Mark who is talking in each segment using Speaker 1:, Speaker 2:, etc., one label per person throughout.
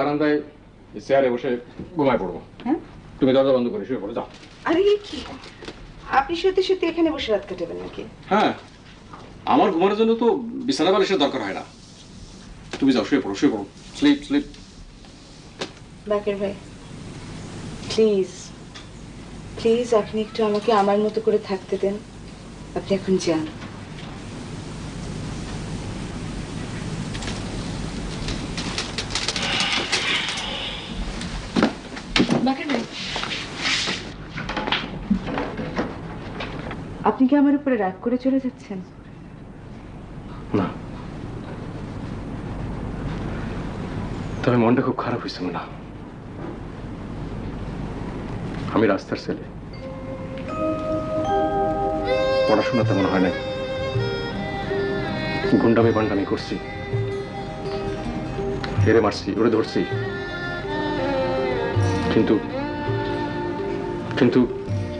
Speaker 1: বারান্দায় চেয়ারে বসে ঘুমায় পড়বো।
Speaker 2: হ্যাঁ,
Speaker 1: তুমি দরজা বন্ধ করে শুয়ে পড়ো, যাও।
Speaker 2: আরে কি আপনি সত্যি সত্যি এখানে বসে রাত কাটাবেন নাকি?
Speaker 1: হ্যাঁ, আমার ঘুমানোর জন্য তো বিছানা বালিশের দরকার হয় না। তুমি যাও, শুয়ে পড়ো, শুয়ে পড়ো। Slip slip.
Speaker 2: বাকের ভাই, প্লিজ প্লিজ আপনি একটু আমাকে আমার মতো করে থাকতে দেন। আপনি এখন যান। বাকের ভাই, আপনি কি আমার উপরে রাগ করে চলে যাচ্ছেন?
Speaker 1: না, তবে মনটা খুব খারাপ হয়েছে না। আমি রাস্তার ছেলে, পড়াশোনা তেমন হয় না, গুন্ডামি বান্ডামি করছি, হেরে মারছি, ওরে ধরছি, কিন্তু কিন্তু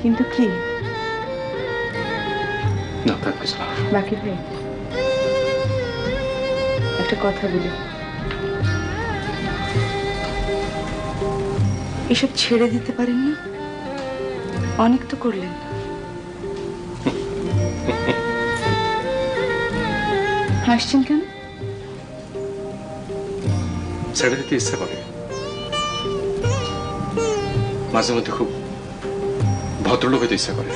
Speaker 2: কিন্তু কি?
Speaker 1: না, থাক কিছু না।
Speaker 2: বাকির ভাই, একটা কথা বলি, এসব ছেড়ে দিতে পারেন না? অনেক তো করলেন। হাসছেন কেন?
Speaker 1: ছেড়ে দিতে ইচ্ছা করে, মাঝে মধ্যে খুব ভদ্রলোক হইতে ইচ্ছা করে,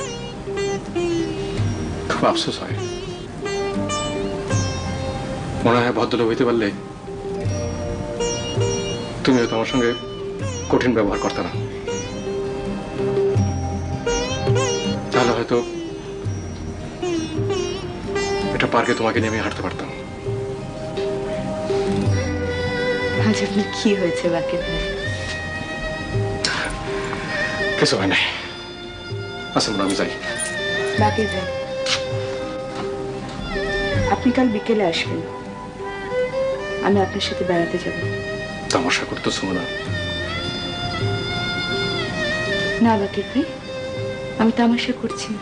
Speaker 1: খুব আফসোস হয়। মনে হয় ভদ্রলোক হইতে পারলে তুমি হয়তো আমার সঙ্গে কঠিন ব্যবহার করতে না, তাহলে হয়তো এটা পার্কে তোমাকে নিয়ে আমি হাঁটতে পারতাম।
Speaker 2: আজ আপনার কি হয়েছে বাকির ভাই?
Speaker 1: কিছু হয় নাই। আচ্ছা, আমি যাই।
Speaker 2: বাকির ভাই, আপনি কাল বিকেলে আসবেন, আমি আপনার সাথে বেড়াতে যাব।
Speaker 1: তামাশা করতেছো না?
Speaker 2: না বাকির ভাই, আমি তামাশা করছি না।